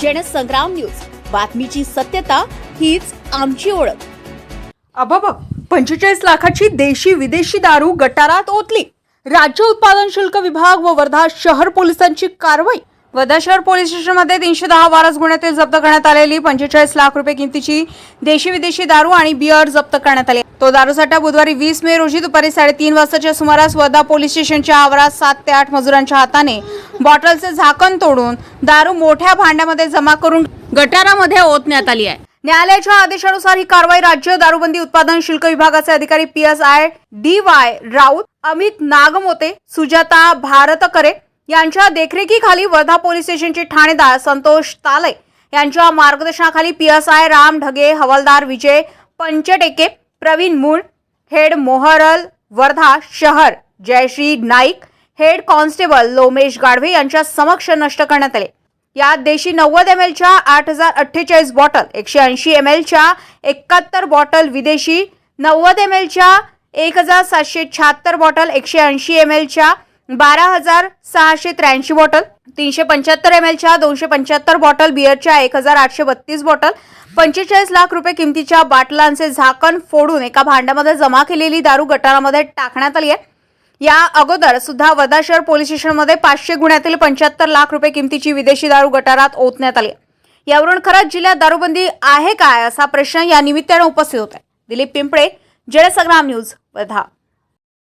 Jansangram news, बातमीची सत्यता हीच आमची ओळख। अबब 45 लाखाची देशी विदेशी दारू गटारात ओतली। राज्य उत्पादन शुल्क विभाग व वर्धा शहर पोलिसांची कारवाई। वर्धा शहर पोलीस स्टेशनमध्ये 310 वारस गुन्ह्यातील जप्त करण्यात आलेली 45 लाख रुपये किमतीची देशी विदेशी दारू आणि बियर जप्त करण्यात आली। तो दारूसाठा बुधवारी 20 मे रोजी दुपारी 3:30 वाजताच्या सुमारास वर्धा पोलीस स्टेशनच्या आवारात 7 ते 8 मजुरांच्या हाताने बॉटलचे झाकण तोडून दारू मोठ्या भांड्यामध्ये जमा करून गटारामध्ये ओतण्यात आली आहे। न्यायालयाच्या आदेशानुसार ही कारवाई राज्य दारूबंदी उत्पादन शुल्क विभागाचे अधिकारी PSI DY राऊत, अमित नागमोते, सुजाता भारतकरे यांच्या देखरेखीखाली वर्धा पोलीस स्टेशनचे ठाणेदार संतोष तालय यांच्या मार्गदर्शनाखाली PSI राम ढगे, हवालदार विजय पंचटेके, प्रवीण मूळ, हेड मोहरल वर्धा शहर जयश्री नाईक, हेड कॉन्स्टेबल लोमेश गाढवे यांच्या समक्ष नष्ट करण्यात आले। यात देशी 90 ml च्या 8048 बॉटल, 180 ml च्या 71 बॉटल, विदेशी 90 ml च्या 1776 बॉटल, 180 ml च्या 12683 बॉटल, 375 ml च्या 275 बॉटल, बियरच्या 1832 बॉटल, 45 लाख रुपये किमतीच्या बाटलांचे झाकण फोडून एका भांड्यामध्ये जमा केलेली दारू गटारामध्ये टाकण्यात आली आहे। या अगोदर सुद्धा वर्धा शहर पोलीस स्टेशनमध्ये 500 गुन्ह्यातील 75 लाख रुपये किमतीची विदेशी दारू गटारात ओतण्यात आली। यावरून खरंच जिल्ह्यात दारूबंदी आहे काय असा प्रश्न या निमित्ताने उपस्थित होत आहे। दिलीप पिंपळे, जनसंग्राम न्यूज, वर्धा।